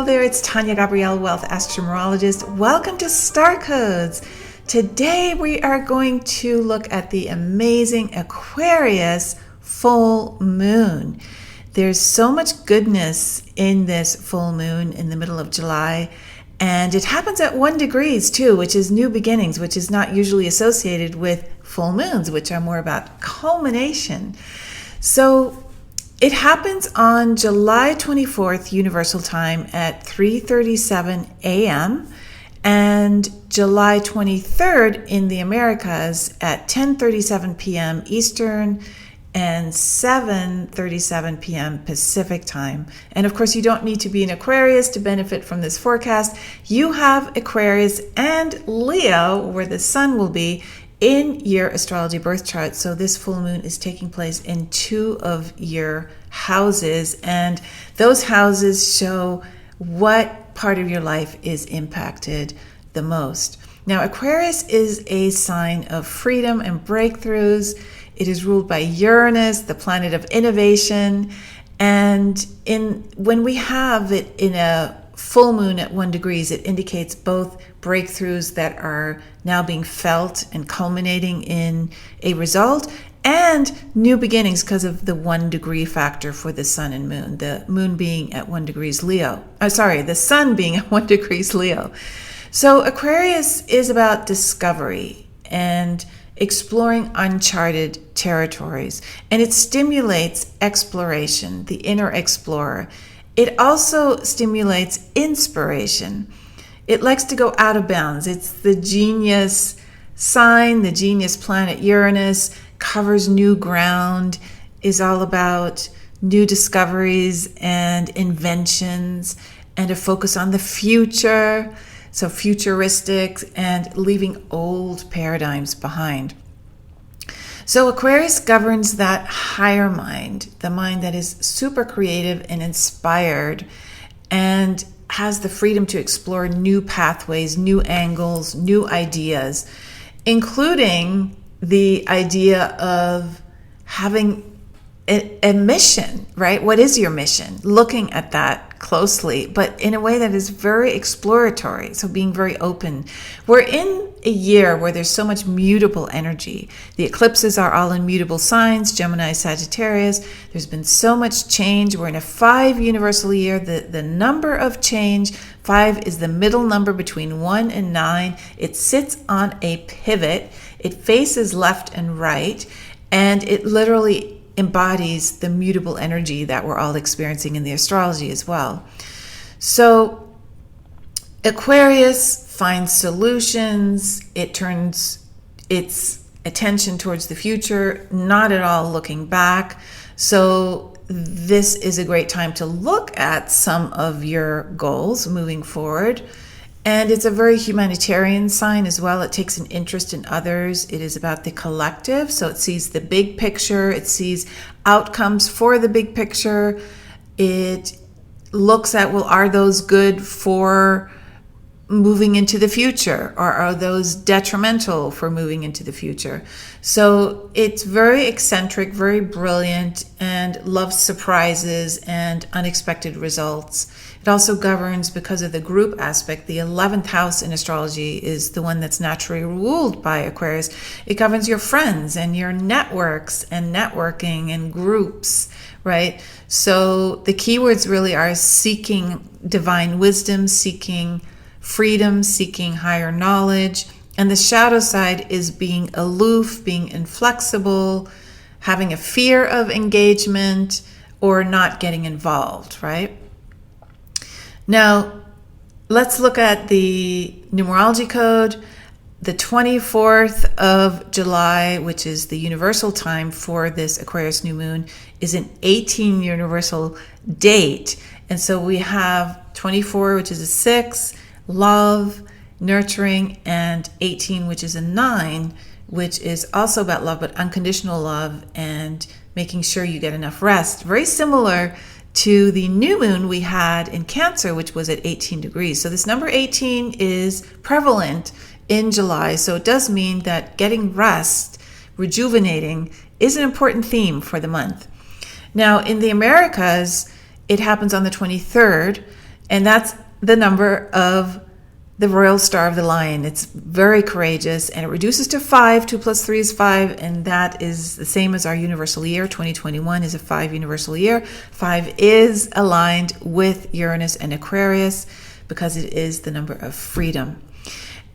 Hello there, it's Tania Gabrielle, Wealth Astro-Numerologist. Welcome to Star Codes. Today we are going to look at the amazing Aquarius full moon. There's so much goodness in this full moon in the middle of July, and it happens at 1 degree too, which is new beginnings, which is not usually associated with full moons, which are more about culmination. So it happens on July 24th, Universal Time at 3:37 a.m. and July 23rd in the Americas at 10:37 p.m. Eastern and 7:37 p.m. Pacific Time. And of course, you don't need to be an Aquarius to benefit from this forecast. You have Aquarius and Leo, where the sun will be, in your astrology birth chart. So this full moon is taking place in 2 of your houses, and those houses show what part of your life is impacted the most. Now, Aquarius is a sign of freedom and breakthroughs. It is ruled by Uranus, the planet of innovation, and when we have it in a full moon at 1 degree, it indicates both breakthroughs that are now being felt and culminating in a result, and new beginnings because of the 1 degree factor for the sun and moon. The moon being at 1 degrees Leo. The sun being at 1 degrees Leo. So Aquarius is about discovery and exploring uncharted territories, and it stimulates exploration, the inner explorer. It also stimulates inspiration. It likes to go out of bounds. It's the genius sign, the genius planet Uranus, covers new ground, is all about new discoveries and inventions, and a focus on the future, so futuristic, and leaving old paradigms behind. So Aquarius governs that higher mind, the mind that is super creative and inspired and has the freedom to explore new pathways, new angles, new ideas, including the idea of having a mission, right? What is your mission? Looking at that closely, but in a way that is very exploratory, so being very open. We're in a year where there's so much mutable energy. The eclipses are all in mutable signs, Gemini, Sagittarius. There's been so much change. We're in a 5 universal year. The number of change, 5 is the middle number between 1 and 9. It sits on a pivot. It faces left and right, and it literally embodies the mutable energy that we're all experiencing in the astrology as well. So Aquarius finds solutions. It turns its attention towards the future, not at all looking back. So this is a great time to look at some of your goals moving forward. And it's a very humanitarian sign as well. It takes an interest in others. It is about the collective. So it sees the big picture. It sees outcomes for the big picture. It looks at, well, are those good for moving into the future, or are those detrimental for moving into the future? So it's very eccentric, very brilliant, and loves surprises and unexpected results. It also governs, because of the group aspect, the 11th house in astrology is the one that's naturally ruled by Aquarius. It governs your friends and your networks and networking and groups, right? So the keywords really are seeking divine wisdom, seeking freedom, seeking higher knowledge. And the shadow side is being aloof, being inflexible, having a fear of engagement, or not getting involved, right? Now, let's look at the Numerology Code. The 24th of July, which is the universal time for this Aquarius new moon, is an 18 universal date. And so we have 24, which is a 6, love, nurturing, and 18, which is a 9, which is also about love, but unconditional love and making sure you get enough rest. Very similar to the new moon we had in Cancer, which was at 18 degrees. So this number 18 is prevalent in July. So it does mean that getting rest, rejuvenating, is an important theme for the month. Now, in the Americas, it happens on the 23rd, And that's the number of the royal star of the lion. It's very courageous, and it reduces to 5. 2 plus 3 is 5, and that is the same as our universal year. 2021 is a 5 universal year. 5 is aligned with Uranus and Aquarius because it is the number of freedom.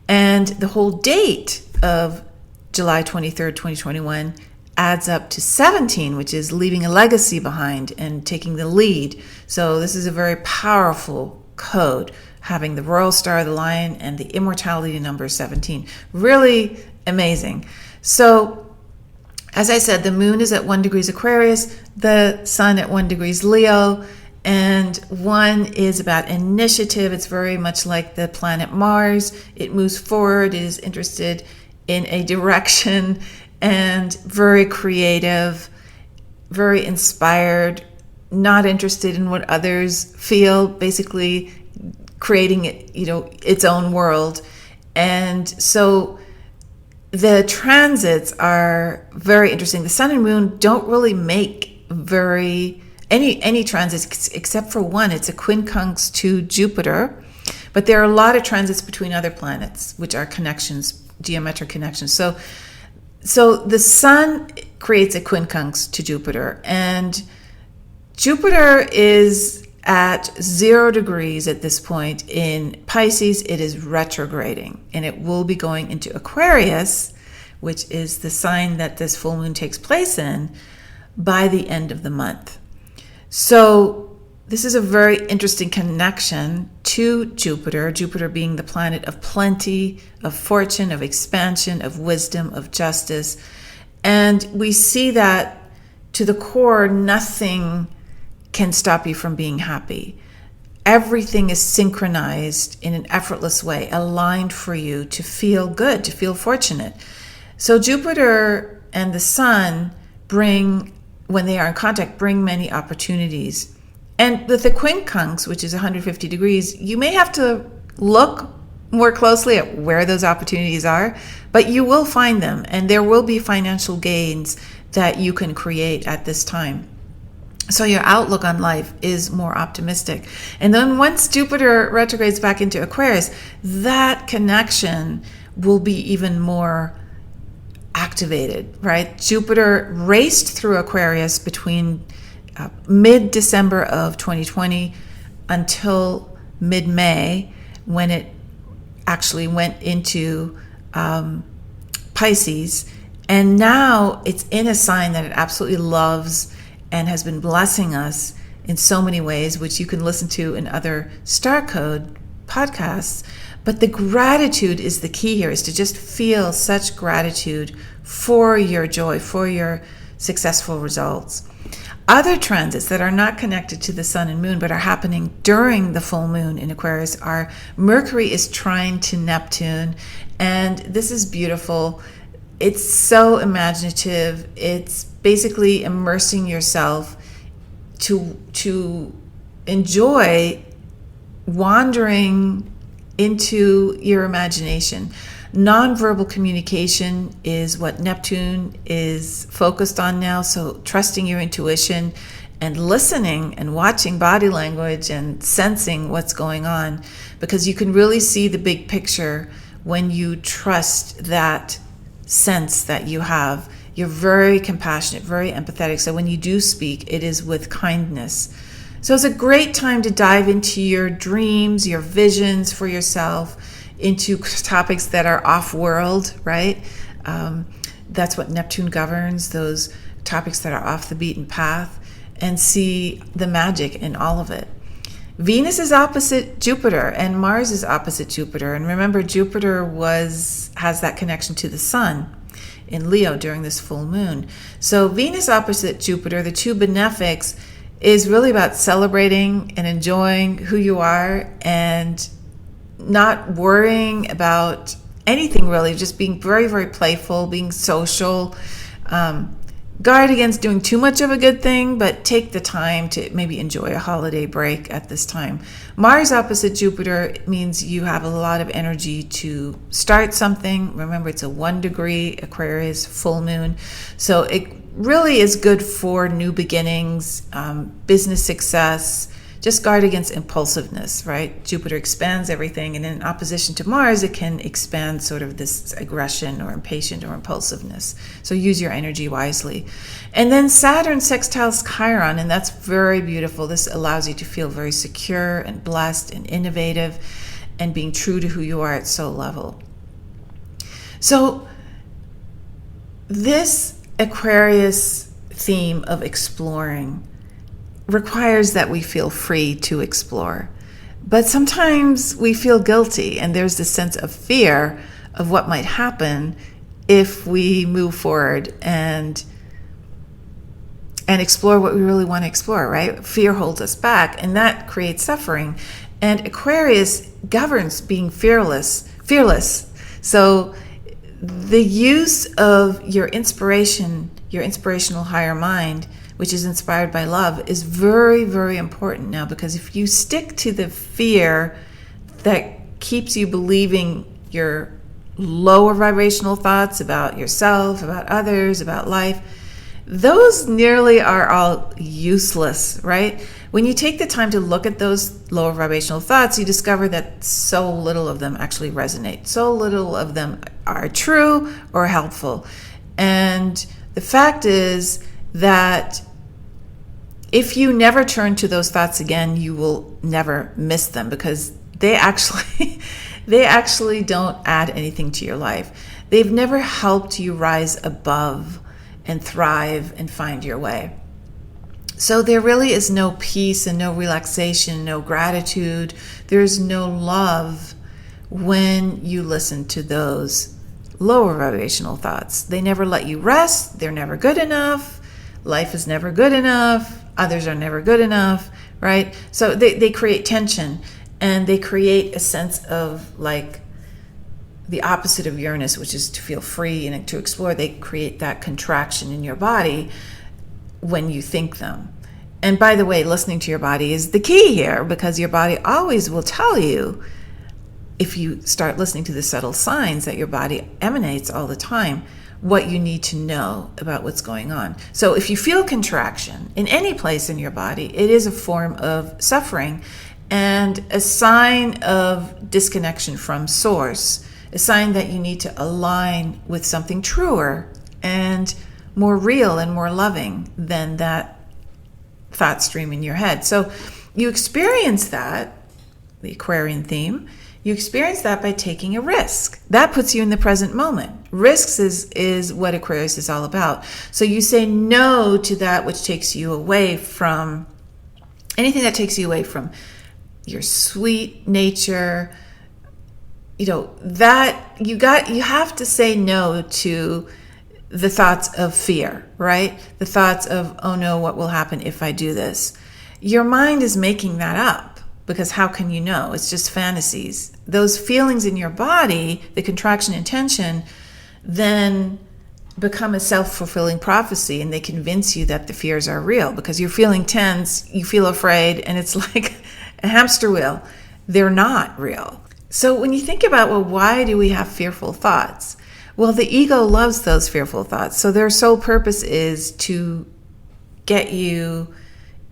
And the whole date of July 23rd, 2021 adds up to 17, which is leaving a legacy behind and taking the lead. So this is a very powerful code, having the royal star of the lion and the immortality number 17. Really amazing. So as I said, the moon is at 1 degrees Aquarius, the sun at 1 degrees Leo, and 1 is about initiative. It's very much like the planet Mars. It moves forward, it is interested in a direction, and very creative, very inspired, not interested in what others feel, basically creating its own world. And so the transits are very interesting. The sun and moon don't really make any transits except for one. It's a quincunx to Jupiter, but there are a lot of transits between other planets, which are connections, geometric connections. So the sun creates a quincunx to Jupiter, and Jupiter is at 0 degrees at this point in Pisces. It is retrograding, and it will be going into Aquarius, which is the sign that this full moon takes place in, by the end of the month. So this is a very interesting connection to Jupiter, Jupiter being the planet of plenty, of fortune, of expansion, of wisdom, of justice. And we see that to the core, nothing can stop you from being happy. Everything is synchronized in an effortless way, aligned for you to feel good, to feel fortunate. So Jupiter and the sun when they are in contact, bring many opportunities. And with the quincunx, which is 150 degrees, you may have to look more closely at where those opportunities are, but you will find them, and there will be financial gains that you can create at this time. So your outlook on life is more optimistic. And then once Jupiter retrogrades back into Aquarius, that connection will be even more activated, right? Jupiter raced through Aquarius between mid-December of 2020 until mid-May, when it actually went into Pisces. And now it's in a sign that it absolutely loves and has been blessing us in so many ways, which you can listen to in other Star Code podcasts. But the gratitude is the key here, is to just feel such gratitude for your joy, for your successful results. Other transits that are not connected to the sun and moon but are happening during the full moon in Aquarius are Mercury is trine to Neptune, and this is beautiful. It's so imaginative. It's basically immersing yourself to enjoy wandering into your imagination. Nonverbal communication is what Neptune is focused on now. So trusting your intuition and listening and watching body language and sensing what's going on, because you can really see the big picture when you trust that sense that you have. You're very compassionate, very empathetic. So when you do speak, it is with kindness. So it's a great time to dive into your dreams, your visions for yourself, into topics that are off-world, right? That's what Neptune governs, those topics that are off the beaten path, and see the magic in all of it. Venus is opposite Jupiter, and Mars is opposite Jupiter. And remember, Jupiter has that connection to the sun in Leo during this full moon. So Venus opposite Jupiter, the two benefics, is really about celebrating and enjoying who you are and not worrying about anything really, just being very, very playful, being social. Guard against doing too much of a good thing, but take the time to maybe enjoy a holiday break at this time. Mars opposite Jupiter means you have a lot of energy to start something. Remember, it's a 1 degree Aquarius full moon. So it really is good for new beginnings, business success, just guard against impulsiveness, right? Jupiter expands everything, and in opposition to Mars, it can expand sort of this aggression or impatient or impulsiveness. So use your energy wisely. And then Saturn sextiles Chiron, and that's very beautiful. This allows you to feel very secure and blessed and innovative and being true to who you are at soul level. So this Aquarius theme of exploring requires that we feel free to explore. But sometimes we feel guilty, and there's this sense of fear of what might happen if we move forward and explore what we really want to explore, right? Fear holds us back, and that creates suffering. And Aquarius governs being fearless. So the use of your inspiration, your inspirational higher mind, which is inspired by love, is very, very important now, because if you stick to the fear that keeps you believing your lower vibrational thoughts about yourself, about others, about life, those nearly are all useless, right? When you take the time to look at those lower vibrational thoughts, you discover that so little of them actually resonate. So little of them are true or helpful. And the fact is that if you never turn to those thoughts again, you will never miss them, because they actually don't add anything to your life. They've never helped you rise above and thrive and find your way. So there really is no peace and no relaxation, no gratitude. There's no love when you listen to those lower vibrational thoughts. They never let you rest. They're never good enough. Life is never good enough. Others are never good enough, right? So they create tension, and they create a sense of like the opposite of Uranus, which is to feel free and to explore. They create that contraction in your body when you think them. And by the way, listening to your body is the key here, because your body always will tell you, if you start listening to the subtle signs that your body emanates all the time, what you need to know about what's going on. So if you feel contraction in any place in your body, it is a form of suffering and a sign of disconnection from source, a sign that you need to align with something truer and more real and more loving than that thought stream in your head. So you experience that, the Aquarian theme, you experience that by taking a risk. That puts you in the present moment. Risks is what Aquarius is all about. So you say no to that which takes you away from, anything that takes you away from your sweet nature, that you have to say no to the thoughts of fear, right? The thoughts of, oh no, what will happen if I do this? Your mind is making that up, because how can you know? It's just fantasies. Those feelings in your body, the contraction and tension, then become a self-fulfilling prophecy, and they convince you that the fears are real, because you're feeling tense, you feel afraid, and it's like a hamster wheel. They're not real. So when you think about, well, why do we have fearful thoughts? Well, the ego loves those fearful thoughts. So their sole purpose is to get you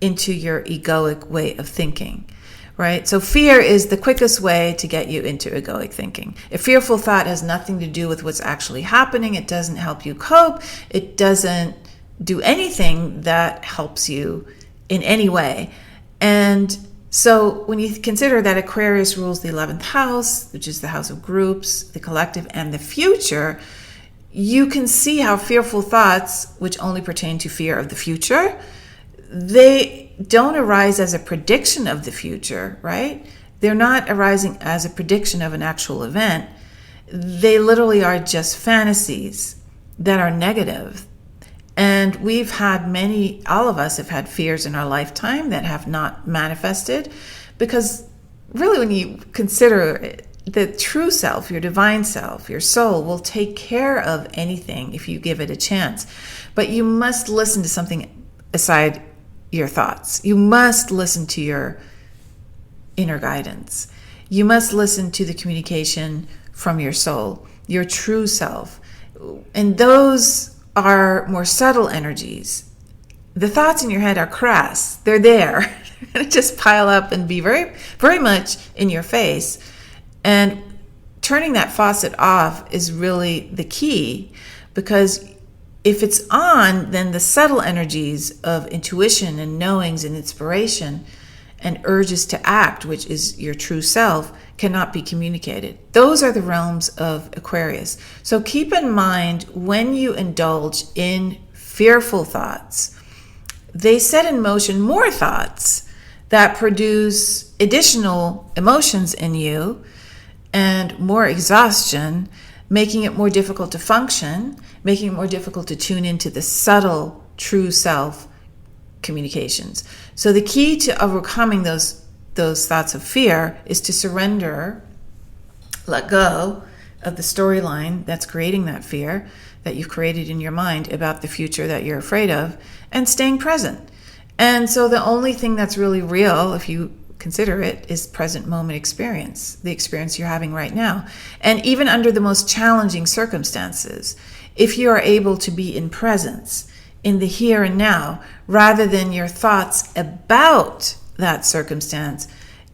into your egoic way of thinking, right? So fear is the quickest way to get you into egoic thinking. A fearful thought has nothing to do with what's actually happening. It doesn't help you cope. It doesn't do anything that helps you in any way. And so when you consider that Aquarius rules the 11th house, which is the house of groups, the collective, and the future, you can see how fearful thoughts, which only pertain to fear of the future, they don't arise as a prediction of the future, right? They're not arising as a prediction of an actual event. They literally are just fantasies that are negative. And we've had all of us have had fears in our lifetime that have not manifested, because really when you consider it, the true self, your divine self, your soul will take care of anything if you give it a chance. But you must listen to something aside your thoughts. You must listen to your inner guidance. You must listen to the communication from your soul, your true self. And those are more subtle energies. The thoughts in your head are crass. They're there. They're going to just pile up and be very, very much in your face. And turning that faucet off is really the key, because if it's on, then the subtle energies of intuition and knowings and inspiration and urges to act, which is your true self, cannot be communicated. Those are the realms of Aquarius. So keep in mind, when you indulge in fearful thoughts, they set in motion more thoughts that produce additional emotions in you and more exhaustion, making it more difficult to function, making it more difficult to tune into the subtle true self communications. So the key to overcoming those thoughts of fear is to surrender, let go of the storyline that's creating that fear that you've created in your mind about the future that you're afraid of, and staying present. And so the only thing that's really real, if you consider it, is present moment experience, the experience you're having right now. And even under the most challenging circumstances, if you are able to be in presence, in the here and now, rather than your thoughts about that circumstance,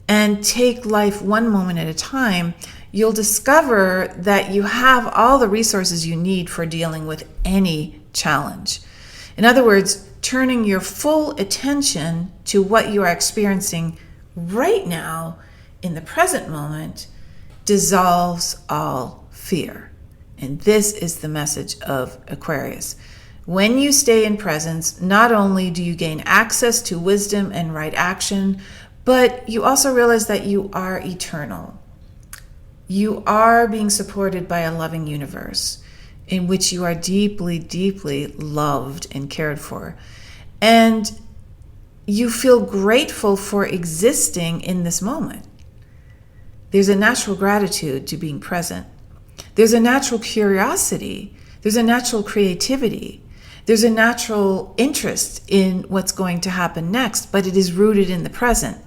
and take life one moment at a time, you'll discover that you have all the resources you need for dealing with any challenge. In other words, turning your full attention to what you are experiencing right now in the present moment dissolves all fear. And this is the message of Aquarius. When you stay in presence, not only do you gain access to wisdom and right action, but you also realize that you are eternal. You are being supported by a loving universe in which you are deeply, deeply loved and cared for. And you feel grateful for existing in this moment. There's a natural gratitude to being present. There's a natural curiosity. There's a natural creativity. There's a natural interest in what's going to happen next, but it is rooted in the present.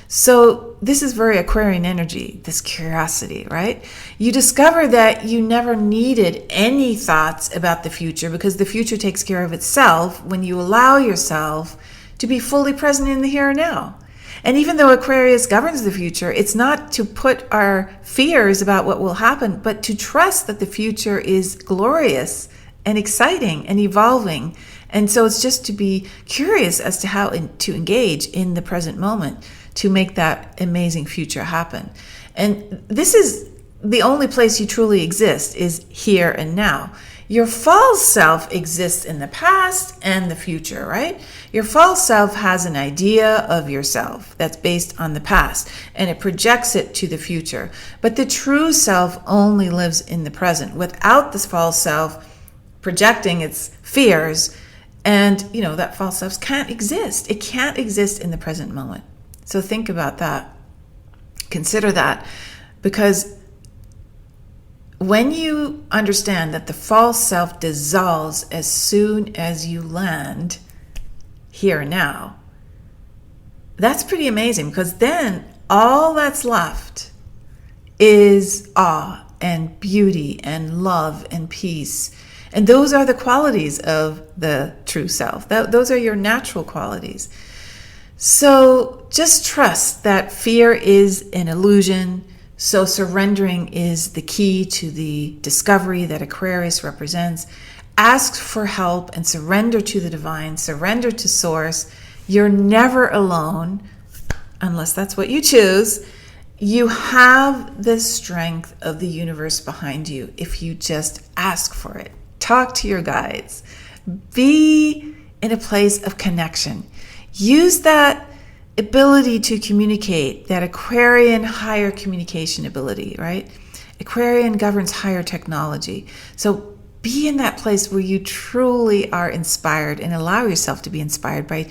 So this is very Aquarian energy, this curiosity, right? You discover that you never needed any thoughts about the future, because the future takes care of itself when you allow yourself to be fully present in the here and now. And even though Aquarius governs the future, it's not to put our fears about what will happen, but to trust that the future is glorious and exciting and evolving. And so it's just to be curious as to how to engage in the present moment to make that amazing future happen. And this is the only place you truly exist, is here and now. Your false self exists in the past and the future, right? Your false self has an idea of yourself that's based on the past, and it projects it to the future. But the true self only lives in the present, without this false self projecting its fears. And, that false self can't exist. It can't exist in the present moment. So think about that. Consider that, because when you understand that the false self dissolves as soon as you land here and now, that's pretty amazing, because then all that's left is awe and beauty and love and peace. And those are the qualities of the true self. Those are your natural qualities. So just trust that fear is an illusion. So surrendering is the key to the discovery that Aquarius represents. Ask for help and surrender to the divine, surrender to source. You're never alone, unless that's what you choose. You have the strength of the universe behind you if you just ask for it. Talk to your guides. Be in a place of connection. Use that ability to communicate, that Aquarian higher communication ability, right? Aquarian governs higher technology. So be in that place where you truly are inspired, and allow yourself to be inspired by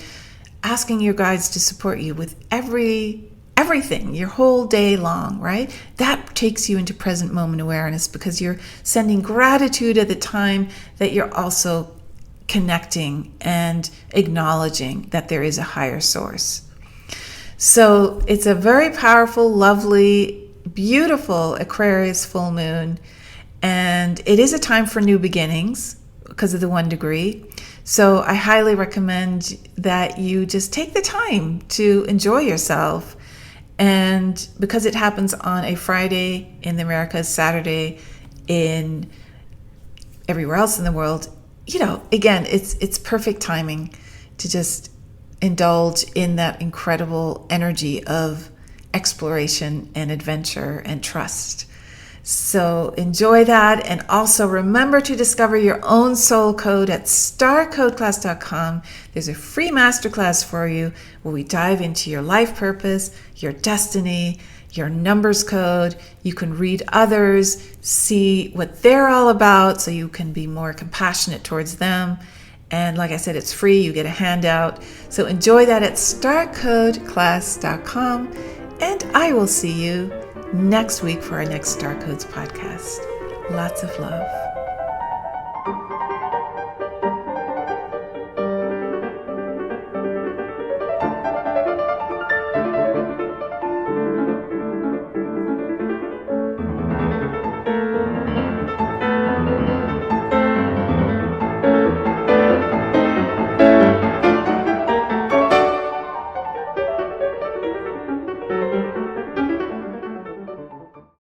asking your guides to support you with everything, your whole day long, right? That takes you into present moment awareness, because you're sending gratitude at the time that you're also connecting and acknowledging that there is a higher source. So it's a very powerful, lovely, beautiful Aquarius full moon. And it is a time for new beginnings. because of the 1 degree. So I highly recommend that you just take the time to enjoy yourself. And because it happens on a Friday in the Americas, Saturday in everywhere else in the world, again, it's perfect timing to just indulge in that incredible energy of exploration and adventure and trust. So enjoy that, and also remember to discover your own soul code at starcodeclass.com. There's a free masterclass for you where we dive into your life purpose, your destiny, your numbers code. You can read others, see what they're all about so you can be more compassionate towards them. And like I said, it's free. You get a handout. So enjoy that at starcodeclass.com. And I will see you next week for our next Star Codes podcast. Lots of love.